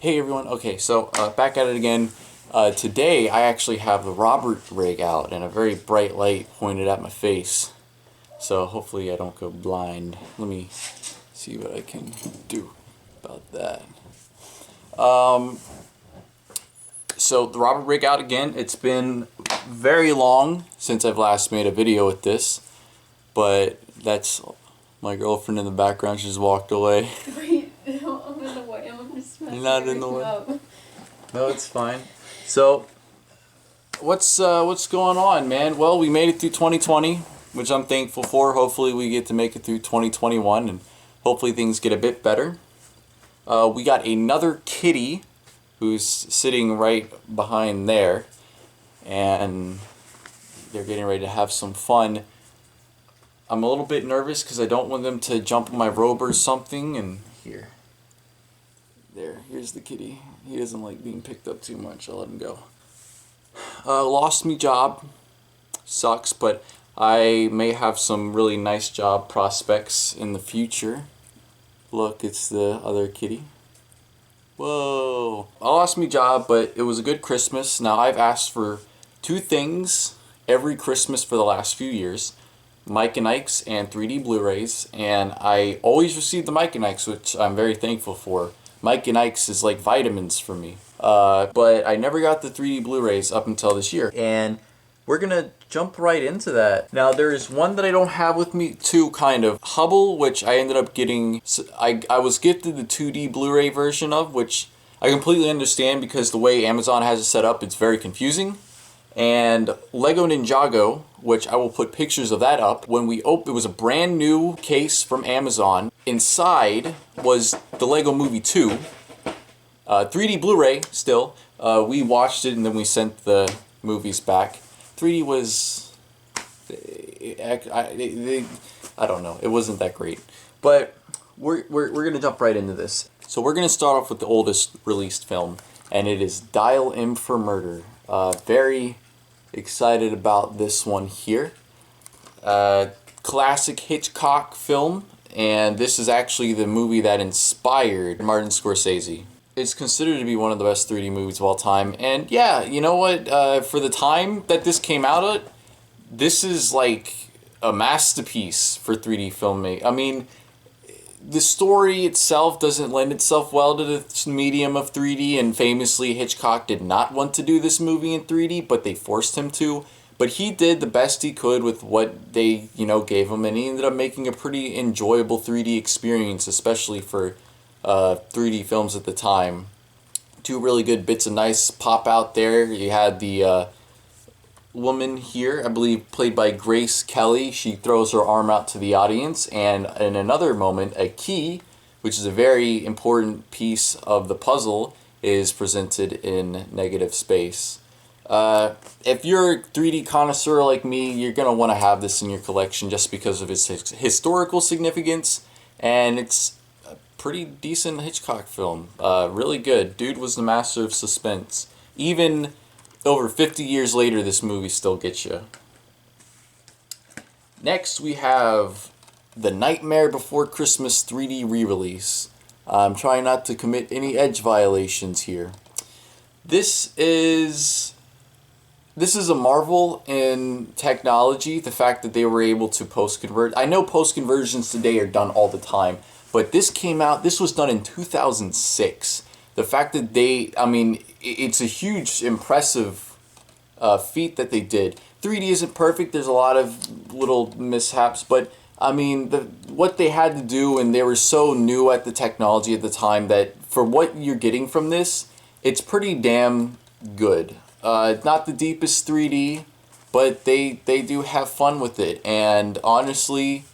Hey everyone, okay, so back at it again. Today I actually have the Robert rig out and a very bright light pointed at my face. So hopefully I don't go blind. Let me see what I can do about that. So the Robert rig out again. It's been very long since I've last made a video with this, but that's my girlfriend in the background. She just walked away. Wait, I'm in the way. I'm just messing You're not in the way. up. No, it's fine. So, what's going on, man? Well, we made it through 2020, which I'm thankful for. Hopefully, we get to make it through 2021, and hopefully things get a bit better. We got another kitty who's sitting right behind there, and they're getting ready to have some fun. I'm a little bit nervous because I don't want them to jump on my robe or something. And here's the kitty. He doesn't like being picked up too much. I'll let him go. Lost me job. Sucks, but I may have some really nice job prospects in the future. Look, it's the other kitty. Whoa. I lost me job, but it was a good Christmas. Now, I've asked for two things every Christmas for the last few years. Mike and Ike's and 3D Blu-rays, and I always receive the Mike and Ike's, which I'm very thankful for. Mike and Ike's is like vitamins for me. But I never got the 3D Blu-rays up until this year, and we're gonna jump right into that. Now, there is one that I don't have with me, two kind of. Hubble, which I ended up getting, I was gifted the 2D Blu-ray version of, which I completely understand because the way Amazon has it set up, it's very confusing. And Lego Ninjago, which I will put pictures of that up. When we opened, it was a brand new case from Amazon. Inside was the Lego Movie 2. 3D Blu-ray still. We watched it and then we sent the movies back. 3D was, I don't know, it wasn't that great. But we're gonna jump right into this. So we're gonna start off with the oldest released film, and it is Dial M for Murder. Very excited about this one here. Classic Hitchcock film, and this is actually the movie that inspired Martin Scorsese. It's considered to be one of the best 3D movies of all time, and yeah, you know what, for the time that this came out at, this is like a masterpiece for 3D filmmaking. I mean, the story itself doesn't lend itself well to the medium of 3D, and famously Hitchcock did not want to do this movie in 3D, but they forced him to. But he did the best he could with what they, gave him, and he ended up making a pretty enjoyable 3D experience, especially for 3D films at the time. Two really good bits of nice pop out there. You had the woman here, I believe played by Grace Kelly. She throws her arm out to the audience, and in another moment, a key, which is a very important piece of the puzzle, is presented in negative space. If you're a 3D connoisseur like me, you're going to want to have this in your collection just because of its historical significance, and it's a pretty decent Hitchcock film. Really good. Dude was the master of suspense. Even over 50 years later, this movie still gets you. Next, we have The Nightmare Before Christmas 3D re-release. I'm trying not to commit any edge violations here. This is a marvel in technology, the fact that they were able to post-convert. I know post-conversions today are done all the time, but this was done in 2006. The fact that it's a huge, impressive feat that they did. 3D isn't perfect. There's a lot of little mishaps, but what they had to do, and they were so new at the technology at the time that for what you're getting from this, it's pretty damn good. Not the deepest 3D, but they do have fun with it. And honestly,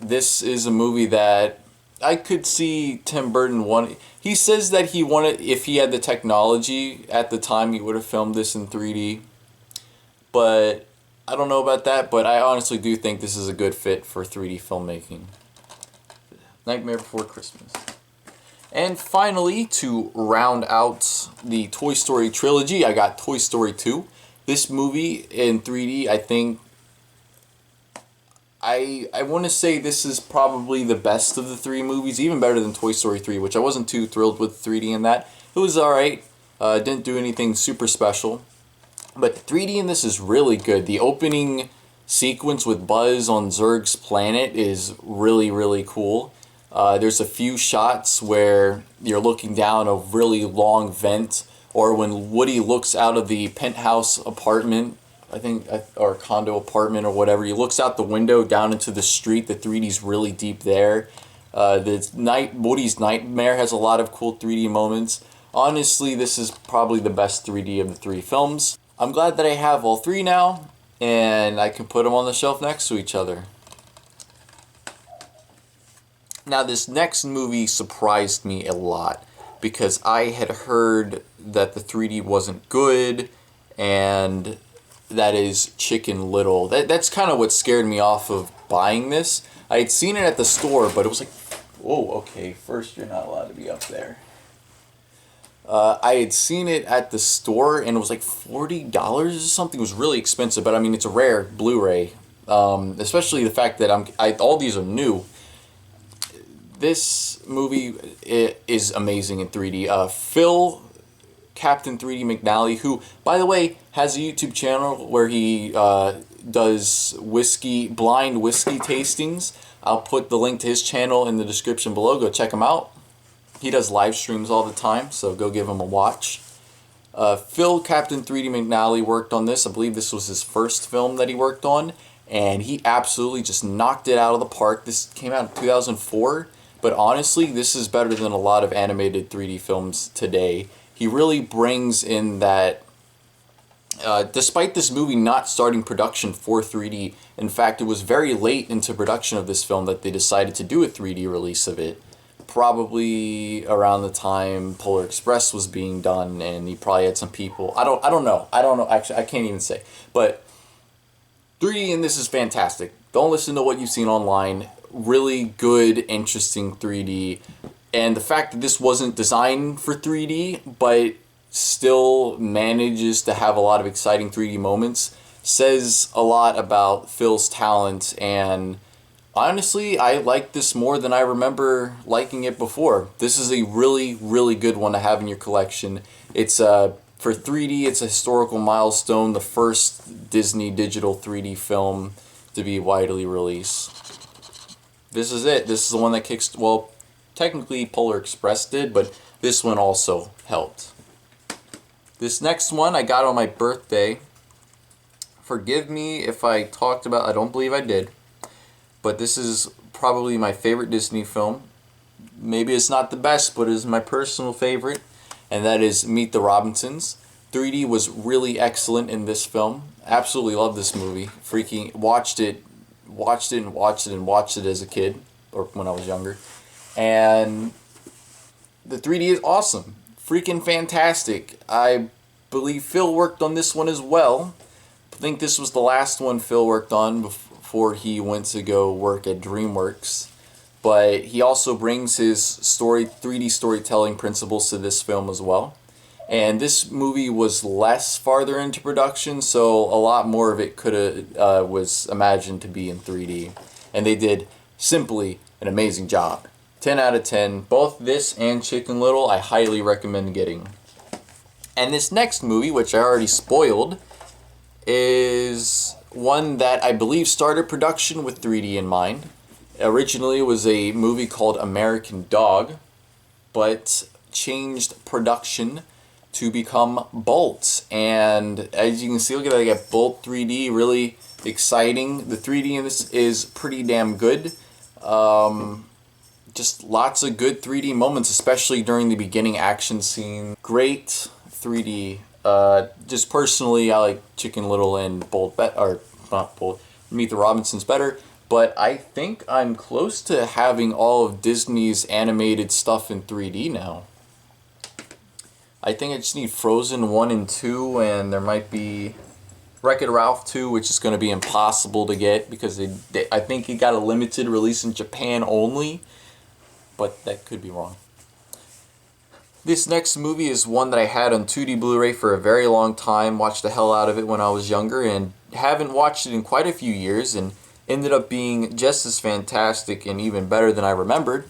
this is a movie that I could see Tim Burton wanting. He says that he wanted, if he had the technology at the time, he would have filmed this in 3D. But I don't know about that, but I honestly do think this is a good fit for 3D filmmaking. Nightmare Before Christmas. And finally, to round out the Toy Story trilogy, I got Toy Story 2. This movie in 3D, I think, I want to say this is probably the best of the three movies, even better than Toy Story 3, which I wasn't too thrilled with 3D in that. It was alright, didn't do anything super special. But 3D in this is really good. The opening sequence with Buzz on Zurg's planet is really, really cool. There's a few shots where you're looking down a really long vent, or when Woody looks out of the penthouse apartment, I think, or condo apartment or whatever, he looks out the window down into the street. The 3D's really deep there. Woody's Nightmare has a lot of cool 3D moments. Honestly, this is probably the best 3D of the three films. I'm glad that I have all three now, and I can put them on the shelf next to each other. Now, this next movie surprised me a lot, because I had heard that the 3D wasn't good, and that is Chicken Little. That's kind of what scared me off of buying this. I had seen it at the store, but it was like, whoa, okay, first you're not allowed to be up there. I had seen it at the store, and it was like $40 or something. It was really expensive, but I mean, it's a rare Blu-ray. Especially the fact that all these are new. This movie is amazing in 3D. Phil, Captain 3D McNally, who, by the way, has a YouTube channel where he does blind whiskey tastings. I'll put the link to his channel in the description below. Go check him out. He does live streams all the time, so go give him a watch. Phil, Captain 3D McNally, worked on this. I believe this was his first film that he worked on, and he absolutely just knocked it out of the park. This came out in 2004, but honestly, this is better than a lot of animated 3D films today. He really brings in that, despite this movie not starting production for 3D, in fact, it was very late into production of this film that they decided to do a 3D release of it. Probably around the time Polar Express was being done, and he probably had some people. I don't know. Actually, I can't even say. But 3D in this is fantastic. Don't listen to what you've seen online. Really good, interesting 3D. And the fact that this wasn't designed for 3D, but still manages to have a lot of exciting 3D moments, says a lot about Phil's talent. And honestly, I like this more than I remember liking it before. This is a really, really good one to have in your collection. It's for 3D, it's a historical milestone, the first Disney digital 3D film to be widely released. This is it. This is the one that technically Polar Express did, but this one also helped. This next one I got on my birthday. Forgive me if I talked about, I don't believe I did, but this is probably my favorite Disney film. Maybe it's not the best, but it is my personal favorite, and that is Meet the Robinsons. 3D was really excellent in this film. Absolutely love this movie. Freaking watched it as a kid, or when I was younger. And the 3D is awesome. Freaking fantastic. I believe Phil worked on this one as well. I think this was the last one Phil worked on before he went to go work at DreamWorks. But he also brings his 3D storytelling principles to this film as well. And this movie was less farther into production, so a lot more of it was imagined to be in 3D. And they did simply an amazing job. 10 out of 10. Both this and Chicken Little I highly recommend getting. And this next movie, which I already spoiled, is one that I believe started production with 3D in mind. Originally it was a movie called American Dog, but changed production to become Bolt. And as you can see, look at that, I got Bolt 3D, really exciting. The 3D in this is pretty damn good. Just lots of good 3D moments, especially during the beginning action scene. Great 3D. Just personally, I like Chicken Little and Meet the Robinsons better. But I think I'm close to having all of Disney's animated stuff in 3D now. I think I just need Frozen 1 and 2, and there might be Wreck-It Ralph 2, which is going to be impossible to get because I think it got a limited release in Japan only, but that could be wrong. This next movie is one that I had on 2D Blu-ray for a very long time, watched the hell out of it when I was younger, and haven't watched it in quite a few years, and ended up being just as fantastic and even better than I remembered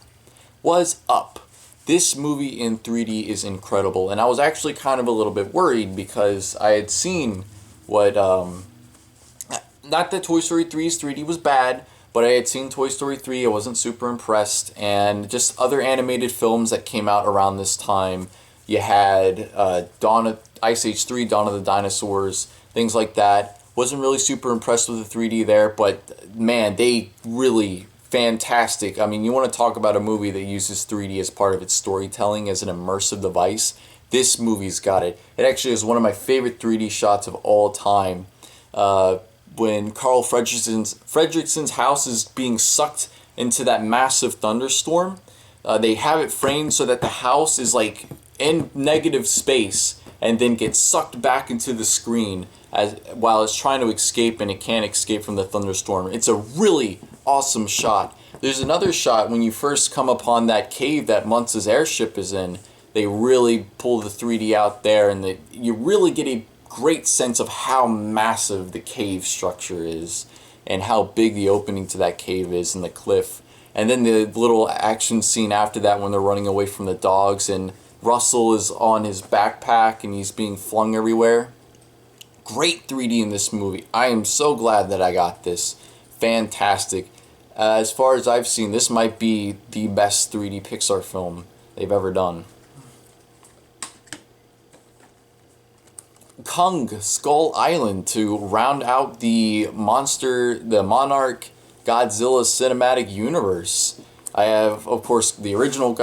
was Up. This movie in 3D is incredible, and I was actually kind of a little bit worried because I had seen what, not that Toy Story 3's 3D was bad, but I had seen Toy Story 3, I wasn't super impressed, and just other animated films that came out around this time. You had Ice Age 3, Dawn of the Dinosaurs, things like that. Wasn't really super impressed with the 3D there, but man, they really fantastic. I mean, you want to talk about a movie that uses 3D as part of its storytelling as an immersive device. This movie's got it. It actually is one of my favorite 3D shots of all time. When Carl Fredricksen's house is being sucked into that massive thunderstorm, they have it framed so that the house is like in negative space and then gets sucked back into the screen while it's trying to escape, and it can't escape from the thunderstorm. It's a really awesome shot. There's another shot when you first come upon that cave that Muntz's airship is in. They really pull the 3D out there, and you really get a great sense of how massive the cave structure is and how big the opening to that cave is and the cliff. And then the little action scene after that when they're running away from the dogs and Russell is on his backpack and he's being flung everywhere. Great 3D in this movie. I am so glad that I got this. Fantastic. As far as I've seen, this might be the best 3D Pixar film they've ever done. Kong Skull Island to round out the Monarch Godzilla cinematic universe. I have, of course, the original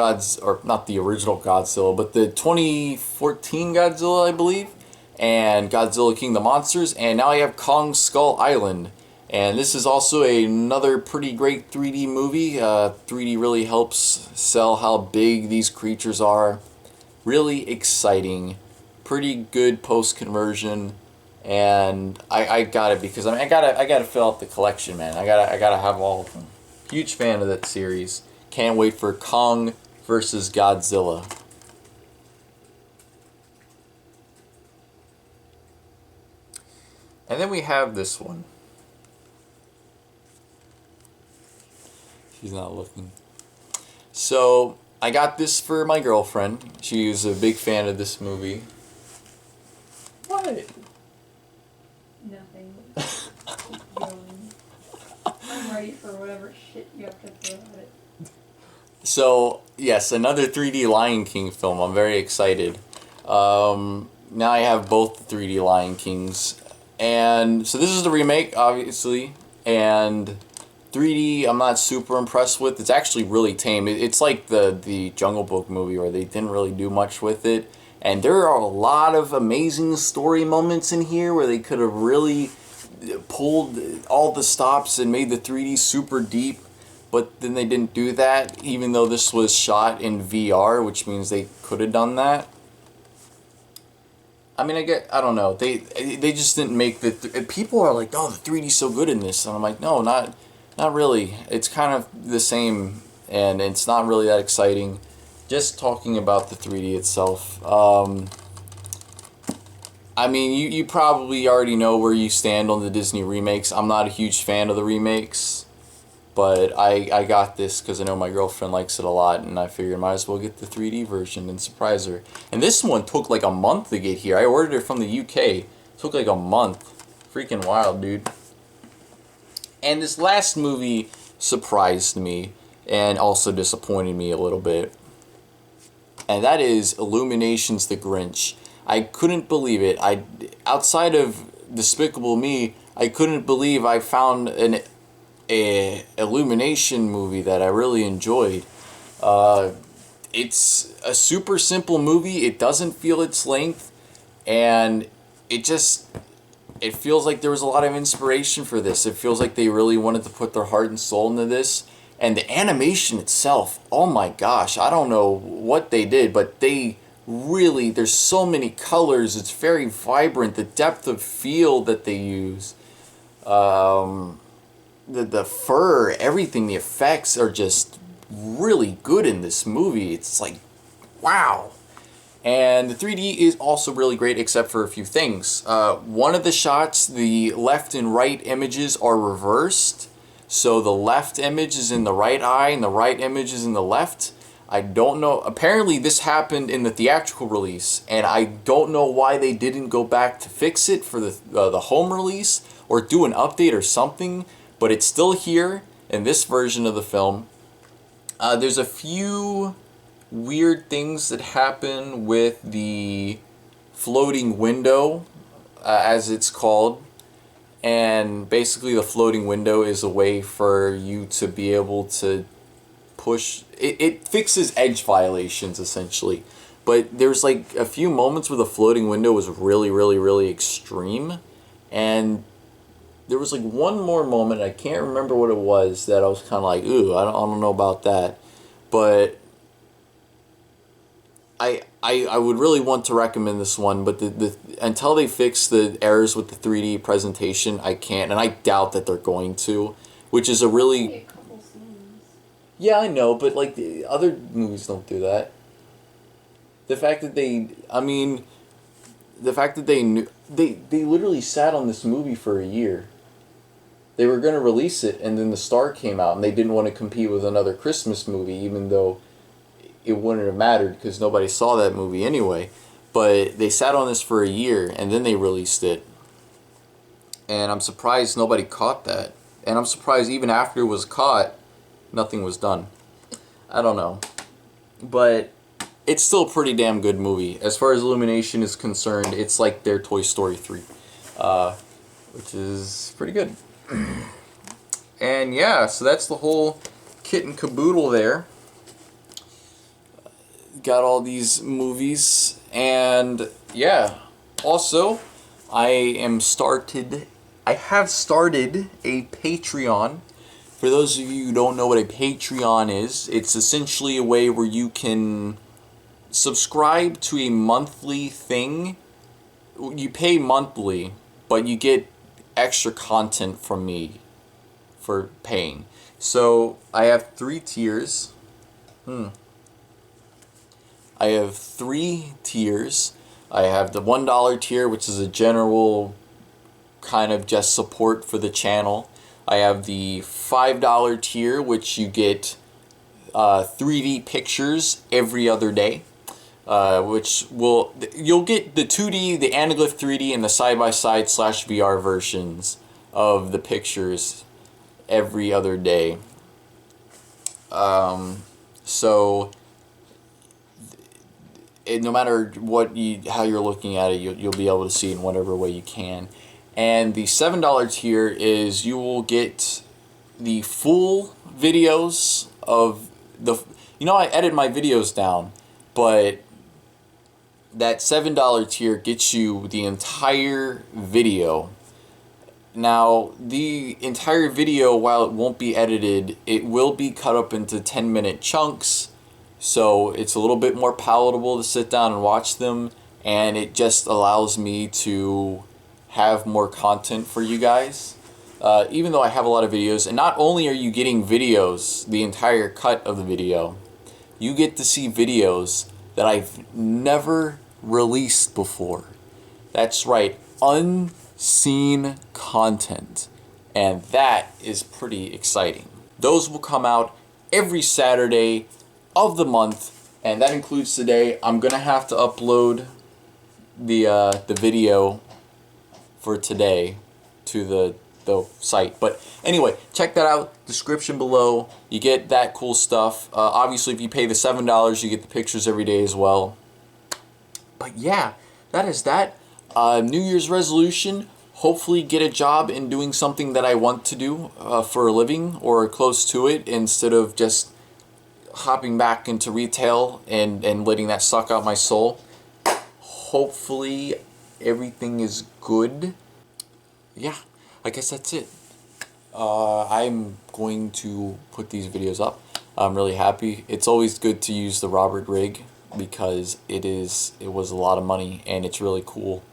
not the original Godzilla, but the 2014 Godzilla, I believe, and Godzilla King of the Monsters, and now I have Kong Skull Island. And this is also another pretty great 3D movie. 3D really helps sell how big these creatures are. Really exciting. Pretty good post-conversion. And I got it because I gotta fill out the collection, man. I gotta have all of them. Huge fan of that series. Can't wait for Kong versus Godzilla. And then we have this one. She's not looking. So, I got this for my girlfriend. She was a big fan of this movie. What? Nothing. I'm ready for whatever shit you have to throw at it. So, yes, another 3D Lion King film. I'm very excited. Now I have both the 3D Lion Kings. And so this is the remake, obviously. And 3D, I'm not super impressed with. It's actually really tame. It's like the Jungle Book movie where they didn't really do much with it. And there are a lot of amazing story moments in here where they could have really pulled all the stops and made the 3D super deep. But then they didn't do that, even though this was shot in VR, which means they could have done that. I mean, I don't know. They just didn't make the... people are like, oh, the 3D's so good in this. And I'm like, no, not really. It's kind of the same, and it's not really that exciting. Just talking about the 3D itself. I mean, you probably already know where you stand on the Disney remakes. I'm not a huge fan of the remakes. But I got this because I know my girlfriend likes it a lot, and I figured I might as well get the 3D version and surprise her. And this one took like a month to get here. I ordered it from the UK. It took like a month. Freaking wild, dude. And this last movie surprised me and also disappointed me a little bit. And that is Illuminations: The Grinch. I couldn't believe it. Outside of Despicable Me, I couldn't believe I found an Illumination movie that I really enjoyed. It's a super simple movie. It doesn't feel its length, and it feels like there was a lot of inspiration for this. It feels like they really wanted to put their heart and soul into this. And the animation itself, oh my gosh, I don't know what they did, but there's so many colors. It's very vibrant. The depth of field that they use. The fur, everything, the effects are just really good in this movie. It's like, wow. And the 3D is also really great except for a few things. One of the shots, the left and right images are reversed. So the left image is in the right eye and the right image is in the left. I don't know. Apparently this happened in the theatrical release, and I don't know why they didn't go back to fix it for the home release or do an update or something, but it's still here in this version of the film. There's a few weird things that happen with the floating window, as it's called. And basically the floating window is a way for you to be able to push it fixes edge violations essentially. But there's like a few moments where the floating window was really extreme, and there was like one more moment, I can't remember what it was, that I was kind of like, ooh, I don't know about that. But I would really want to recommend this one, but the until they fix the errors with the 3D presentation, I can't, and I doubt that they're going to, which is a really... A couple scenes. Yeah, I know, but like the other movies don't do that. The fact that they, I mean, the fact that they knew, they literally sat on this movie for a year. They were going to release it, and then The Star came out, and they didn't want to compete with another Christmas movie, even though it wouldn't have mattered because nobody saw that movie anyway. But they sat on this for a year, and then they released it. And I'm surprised nobody caught that. And I'm surprised even after it was caught, nothing was done. I don't know. But it's still a pretty damn good movie. As far as Illumination is concerned, it's like their Toy Story 3. Which is pretty good. And yeah, so that's the whole kit and caboodle there. Got all these movies, and yeah, also I have started a Patreon. For those of you who don't know what a Patreon is, it's essentially a way where you can subscribe to a monthly thing. You pay monthly, but you get extra content from me for paying. So I have 3 tiers. I have 3 tiers. I have the $1 tier, which is a general kind of just support for the channel. I have the $5 tier, which you get 3D pictures every other day. You'll get the 2D, the Anaglyph 3D, and the side-by-side /VR versions of the pictures every other day. So no matter how you're looking at it, you'll be able to see it in whatever way you can. And the $7 tier is you will get the full videos of the... You know, I edit my videos down, but that $7 tier gets you the entire video. Now, the entire video, while it won't be edited, it will be cut up into 10-minute chunks, so it's a little bit more palatable to sit down and watch them, and it just allows me to have more content for you guys. Even though I have a lot of videos, and not only are you getting videos, the entire cut of the video, you get to see videos that I've never released before. That's right, unseen content, and that is pretty exciting. Those will come out every Saturday of the month, and that includes today. I'm gonna have to upload the video for today to the site, but anyway, check that out, description below. You get that cool stuff. Obviously if you pay the $7, you get the pictures every day as well. But yeah, that is that. New Year's resolution, hopefully get a job in doing something that I want to do for a living or close to it, instead of just hopping back into retail and letting that suck out my soul. Hopefully everything is good. Yeah, I guess that's it. I'm going to put these videos up. I'm really happy. It's always good to use the Robert rig because it was a lot of money and it's really cool.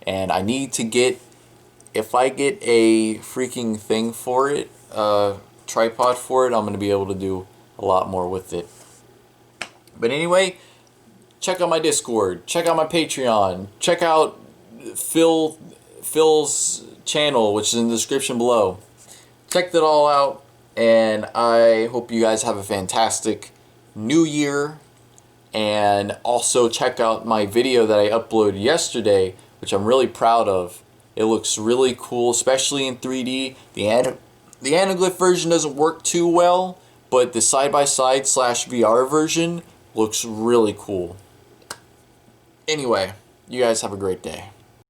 And I need to get, if I get a freaking thing for it, tripod for it, I'm going to be able to do a lot more with it. But anyway, check out my Discord, check out my Patreon, check out Phil's channel, which is in the description below. Check that all out. And I hope you guys have a fantastic new year. And also check out my video that I uploaded yesterday, which I'm really proud of. It looks really cool, especially in 3D. The Anaglyph version doesn't work too well, but the side-by-side / VR version looks really cool. Anyway, you guys have a great day.